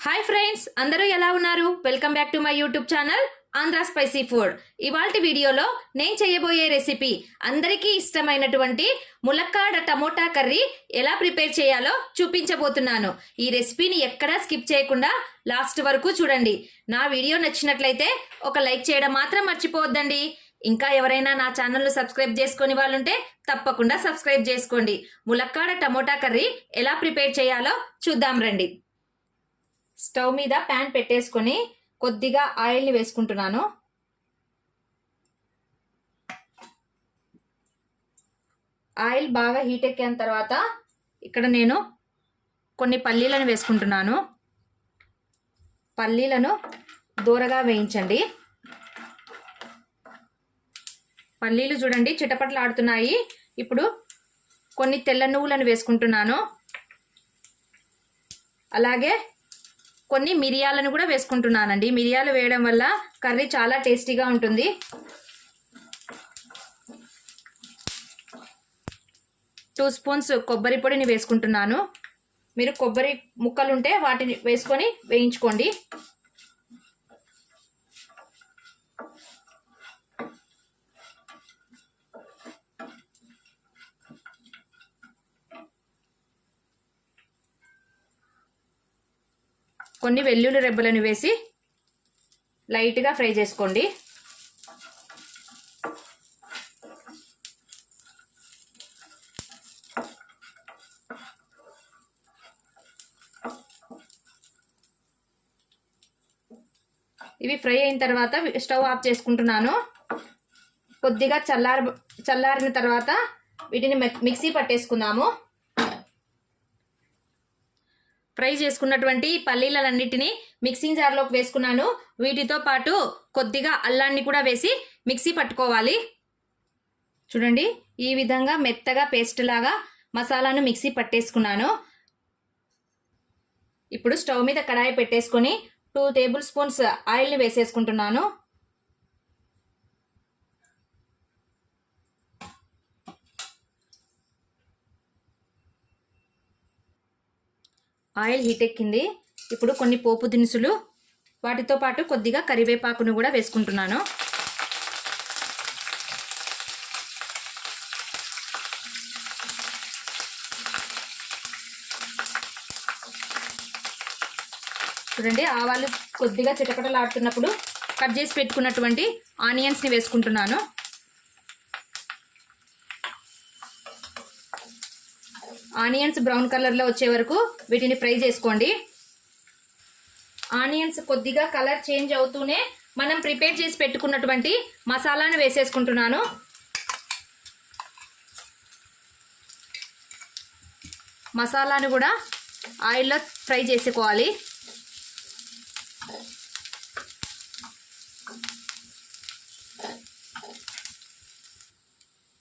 Hi friends, అందరూ ఎలా ఉన్నారు? Welcome back to my YouTube channel Andhra spicy food. ఇవాల్టి వీడియోలో నేను చేయబోయే రెసిపీ అందరికీ ఇష్టమైనటువంటి ములక్కాడ టమోటా కర్రీ ఎలా ప్రిపేర్ చేయాలో చూపించబోతున్నాను. ఈ రెసిపీని ఎక్కడా స్కిప్ చేయకుండా లాస్ట్ వరకు చూడండి. నా వీడియో నచ్చినట్లయితే ఒక లైక్ చేయడం మాత్రం మర్చిపోవద్దండి. ఇంకా ఎవరైనా నా ఛానల్ను సబ్స్క్రైబ్ చేసుకొని వాళ్ళుంటే తప్పకుండా సబ్స్క్రైబ్ చేసుకోండి. ములక్కాడ టమోటా కర్రీ ఎలా ప్రిపేర్ చేయాలో చూద్దాం రండి. స్టవ్ మీద ప్యాన్ పెట్టేసుకొని కొద్దిగా ఆయిల్ని వేసుకుంటున్నాను. ఆయిల్ బాగా హీట్ ఎక్కిన తర్వాత ఇక్కడ నేను కొన్ని పల్లీలను వేసుకుంటున్నాను. పల్లీలను దూరగా వేయించండి. పల్లీలు చూడండి చిటపటలాడుతున్నాయి. ఇప్పుడు కొన్ని తెల్ల నువ్వులను వేసుకుంటున్నాను. అలాగే కొన్ని మిరియాలను కూడా వేసుకుంటున్నానండి. మిరియాలు వేయడం వల్ల కర్రీ చాలా టేస్టీగా ఉంటుంది. టూ స్పూన్స్ కొబ్బరి పొడిని వేసుకుంటున్నాను. మీరు కొబ్బరి ముక్కలు ఉంటే వాటిని వేసుకొని వేయించుకోండి. కొన్ని వెల్లుల్లి రెబ్బలను వేసి లైట్గా ఫ్రై చేసుకోండి. ఇవి ఫ్రై అయిన తర్వాత స్టవ్ ఆఫ్ చేసుకుంటున్నాను. కొద్దిగా చల్లారిన తర్వాత వీటిని మిక్సీ పట్టేసుకుందాము. ఫ్రై చేసుకున్నటువంటి పల్లీలన్నిటిని మిక్సింగ్ జార్లోకి వేసుకున్నాను. వీటితో పాటు కొద్దిగా అల్లాన్ని కూడా వేసి మిక్సీ పట్టుకోవాలి. చూడండి, ఈ విధంగా మెత్తగా పేస్ట్ లాగా మసాలాను మిక్సీ పట్టేసుకున్నాను. ఇప్పుడు స్టవ్ మీద కడాయి పెట్టేసుకొని 2 టేబుల్ స్పూన్స్ ఆయిల్ని వేసేసుకుంటున్నాను. ఆయిల్ హీట్ ఎక్కింది. ఇప్పుడు కొన్ని పోపు దినుసులు, వాటితో పాటు కొద్దిగా కరివేపాకును కూడా వేసుకుంటున్నాను. చూడండి, ఆవాలు కొద్దిగా చిటపటలాడుతున్నప్పుడు కట్ చేసి పెట్టుకున్నటువంటి ఆనియన్స్ని వేసుకుంటున్నాను. ఆనియన్స్ బ్రౌన్ కలర్లో వచ్చే వరకు వీటిని ఫ్రై చేసుకోండి. ఆనియన్స్ కొద్దిగా కలర్ చేంజ్ అవుతూనే మనం ప్రిపేర్ చేసి పెట్టుకున్నటువంటి మసాలాను వేసేసుకుంటున్నాను. మసాలాను కూడా ఆయిల్లో ఫ్రై చేసుకోవాలి.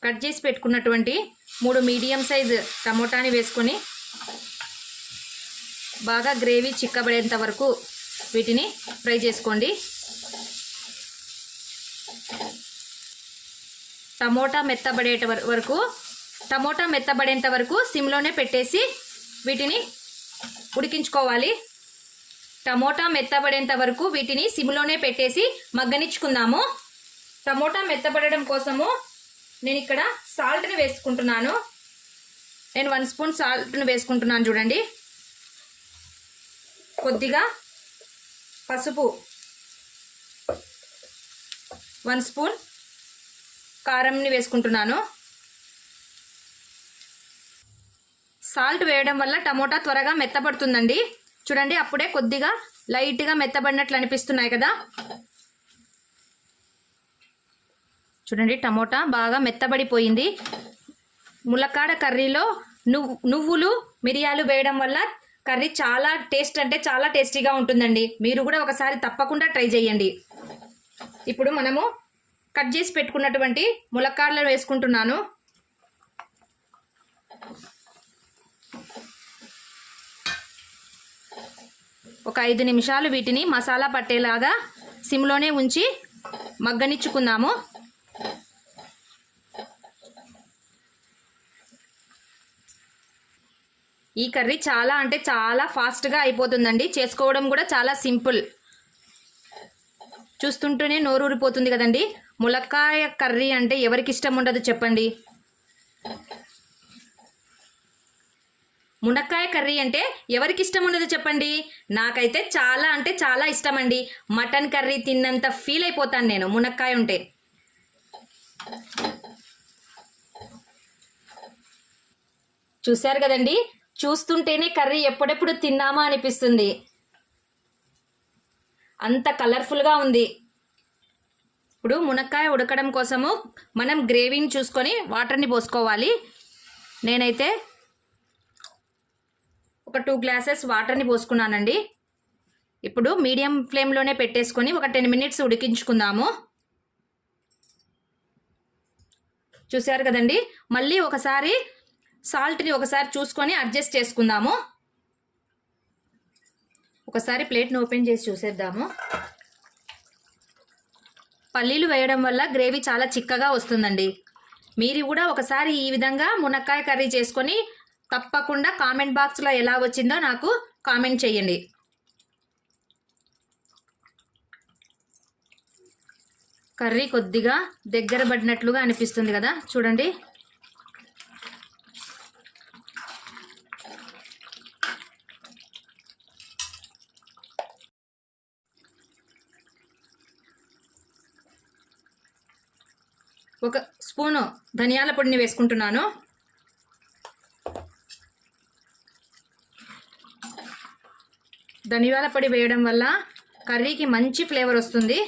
కట్ చేసి పెట్టుకున్నటువంటి 3 మీడియం సైజ్ టమోటాని వేసుకొని బాగా గ్రేవీ చిక్కబడేంత వరకు వీటిని ఫ్రై చేసుకోండి. టమోటా మెత్తబడేంత వరకు సిమ్లోనే పెట్టేసి వీటిని ఉడికించుకోవాలి. టమోటా మెత్తబడేంత వరకు వీటిని సిమ్లోనే పెట్టేసి మగ్గనిచ్చుకుందాము. టమోటా మెత్తబడడం కోసము నేను ఇక్కడ సాల్ట్ని వేసుకుంటున్నాను. నేను 1 స్పూన్ సాల్ట్ని వేసుకుంటున్నాను. చూడండి, కొద్దిగా పసుపు, 1 స్పూన్ కారంని వేసుకుంటున్నాను. సాల్ట్ వేయడం వల్ల టమోటా త్వరగా మెత్తబడుతుందండి. చూడండి, అప్పుడే కొద్దిగా లైట్గా మెత్తబడినట్లు అనిపిస్తున్నాయి కదా. చూడండి, టమోటా బాగా మెత్తబడిపోయింది. ములక్కాడ కర్రీలో నువ్వులు మిరియాలు వేయడం వల్ల కర్రీ చాలా చాలా టేస్టీగా ఉంటుందండి. మీరు కూడా ఒకసారి తప్పకుండా ట్రై చేయండి. ఇప్పుడు మనము కట్ చేసి పెట్టుకున్నటువంటి ములక్కాడలను వేసుకుంటున్నాను. ఒక 5 నిమిషాలు వీటిని మసాలా పట్టేలాగా సిమ్లోనే ఉంచి మగ్గనిచ్చుకుందాము. ఈ కర్రీ చాలా అంటే చాలా ఫాస్ట్గా అయిపోతుందండి. చేసుకోవడం కూడా చాలా సింపుల్. చూస్తుంటేనే నోరు ఊరిపోతుంది కదండి. ములక్కాయ కర్రీ అంటే ఎవరికి ఇష్టం ఉండదు చెప్పండి. మునక్కాయ కర్రీ అంటే ఎవరికి ఇష్టం ఉండదు చెప్పండి. నాకైతే చాలా అంటే చాలా ఇష్టం అండి. మటన్ కర్రీ తిన్నంత ఫీల్ అయిపోతాను నేను మునక్కాయ ఉంటే. చూశారు కదండి, చూస్తుంటేనే కర్రీ ఎప్పుడెప్పుడు తిన్నామా అనిపిస్తుంది. అంత కలర్ఫుల్గా ఉంది. ఇప్పుడు మునక్కాయ ఉడకడం కోసము మనం గ్రేవీని చూసుకొని వాటర్ని పోసుకోవాలి. నేనైతే ఒక 2 గ్లాసెస్ వాటర్ని పోసుకున్నానండి. ఇప్పుడు మీడియం ఫ్లేమ్లోనే పెట్టేసుకొని ఒక 10 మినిట్స్ ఉడికించుకుందాము. చూశారు కదండి, మళ్ళీ ఒకసారి సాల్ట్ని ఒకసారి చూసుకొని అడ్జస్ట్ చేసుకుందాము. ఒకసారి ప్లేట్ని ఓపెన్ చేసి చూసేద్దాము. పల్లీలు వేయడం వల్ల గ్రేవీ చాలా చిక్కగా వస్తుందండి. మీరు కూడా ఒకసారి ఈ విధంగా మునక్కాయ కర్రీ చేసుకొని తప్పకుండా కామెంట్ బాక్స్లో ఎలా వచ్చిందో నాకు కామెంట్ చేయండి. కర్రీ కొద్దిగా దగ్గర పడినట్లుగా అనిపిస్తుంది కదా, చూడండి. ఒక స్పూను ధనియాల పొడిని వేసుకుంటున్నాను. ధనియాల పొడి వేయడం వల్ల కర్రీకి మంచి ఫ్లేవర్ వస్తుంది.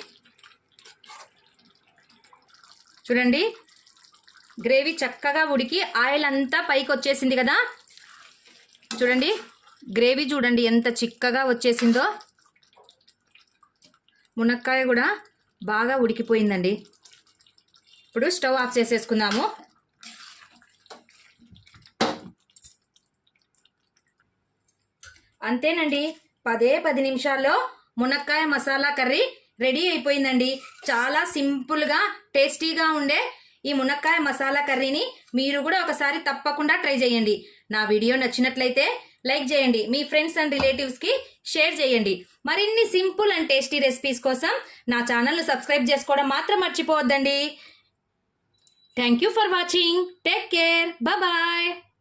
చూడండి, గ్రేవీ చక్కగా ఉడికి ఆయిల్ అంతా పైకి వచ్చేసింది కదా. చూడండి, గ్రేవీ చూడండి ఎంత చిక్కగా వచ్చేసిందో. మునక్కాయ కూడా బాగా ఉడికిపోయిందండి. ఇప్పుడు స్టవ్ ఆఫ్ చేసేసుకుందాము. అంతేనండి, 10 నిమిషాల్లో మునక్కాయ మసాలా కర్రీ రెడీ అయిపోయిందండి. చాలా సింపుల్గా టేస్టీగా ఉండే ఈ మునక్కాయ మసాలా కర్రీని మీరు కూడా ఒకసారి తప్పకుండా ట్రై చేయండి. నా వీడియో నచ్చినట్లయితే లైక్ చేయండి, మీ ఫ్రెండ్స్ అండ్ రిలేటివ్స్కి షేర్ చేయండి. మరిన్ని సింపుల్ అండ్ టేస్టీ రెసిపీస్ కోసం నా ఛానల్ను సబ్స్క్రైబ్ చేసుకోవడం మాత్రం మర్చిపోవద్దండి. Thank you for watching. Take care. Bye bye.